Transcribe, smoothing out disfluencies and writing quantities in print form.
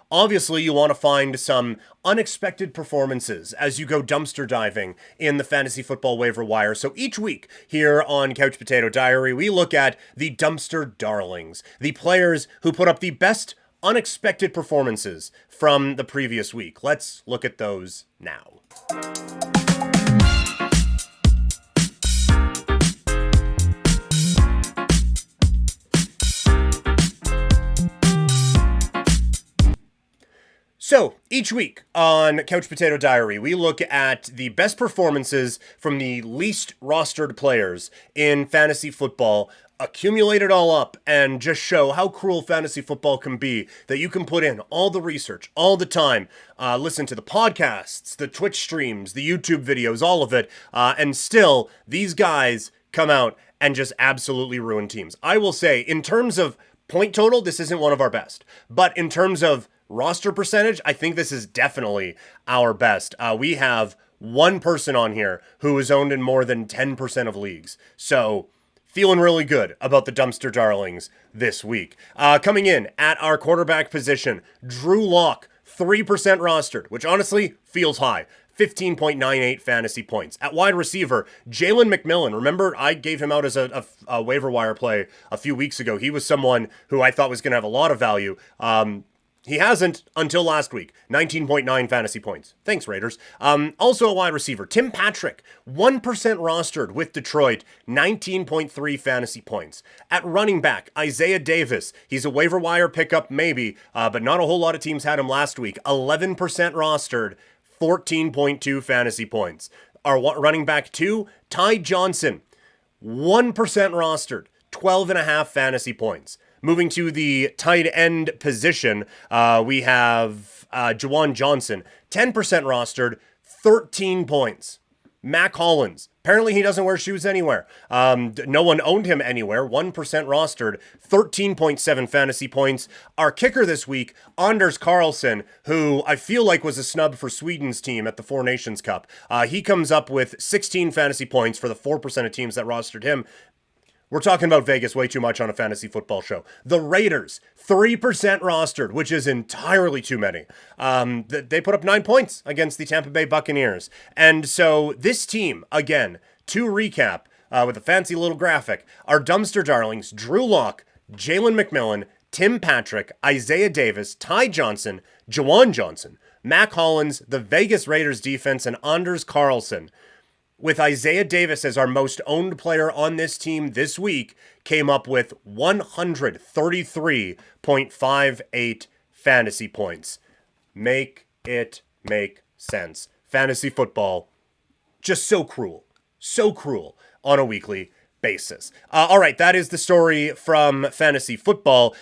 Obviously, you want to find some unexpected performances as you go dumpster diving in the fantasy football waiver wire. So each week here on Couch Potato Diary, we look at the dumpster darlings, the players who put up the best unexpected performances from the previous week. Let's look at those now. So, each week on Couch Potato Diary, we look at the best performances from the least rostered players in fantasy football, accumulate it all up, and just show how cruel fantasy football can be, that you can put in all the research, all the time, listen to the podcasts, the Twitch streams, the YouTube videos, all of it, and still, these guys come out and just absolutely ruin teams. I will say, in terms of point total, this isn't one of our best, but in terms of roster percentage, I think this is definitely our best. We have one person on here who is owned in more than 10% of leagues. So, feeling really good about the dumpster darlings this week. Coming in at our quarterback position, Drew Lock, 3% rostered, which honestly feels high. 15.98 fantasy points. At wide receiver, Jalen McMillan. Remember, I gave him out as a waiver wire play a few weeks ago. He was someone who I thought was going to have a lot of value. He hasn't until last week. 19.9 fantasy points. Thanks, Raiders. Also a wide receiver, Tim Patrick, 1% rostered with Detroit, 19.3 fantasy points. At running back, Isaiah Davis. He's a waiver wire pickup, maybe, but not a whole lot of teams had him last week. 11% rostered, 14.2 fantasy points. Our running back 2, Ty Johnson, 1% rostered, 12.5 fantasy points. Moving to the tight end position, we have Juwan Johnson, 10% rostered, 13 points. Mac Hollins, apparently he doesn't wear shoes anywhere. No one owned him anywhere, 1% rostered, 13.7 fantasy points. Our kicker this week, Anders Carlson, who I feel like was a snub for Sweden's team at the Four Nations Cup. He comes up with 16 fantasy points for the 4% of teams that rostered him. We're talking about Vegas way too much on a fantasy football show. The Raiders, 3% rostered, which is entirely too many. They put up 9 points against the Tampa Bay Buccaneers. And so this team, again, to recap with a fancy little graphic, our dumpster darlings, Drew Lock, Jalen McMillan, Tim Patrick, Isaiah Davis, Ty Johnson, Juwan Johnson, Mac Hollins, the Vegas Raiders defense, and Anders Carlson, with Isaiah Davis as our most owned player on this team this week, came up with 133.58 fantasy points. Make it make sense. Fantasy football, just so cruel on a weekly basis. All right, that is the story from fantasy football.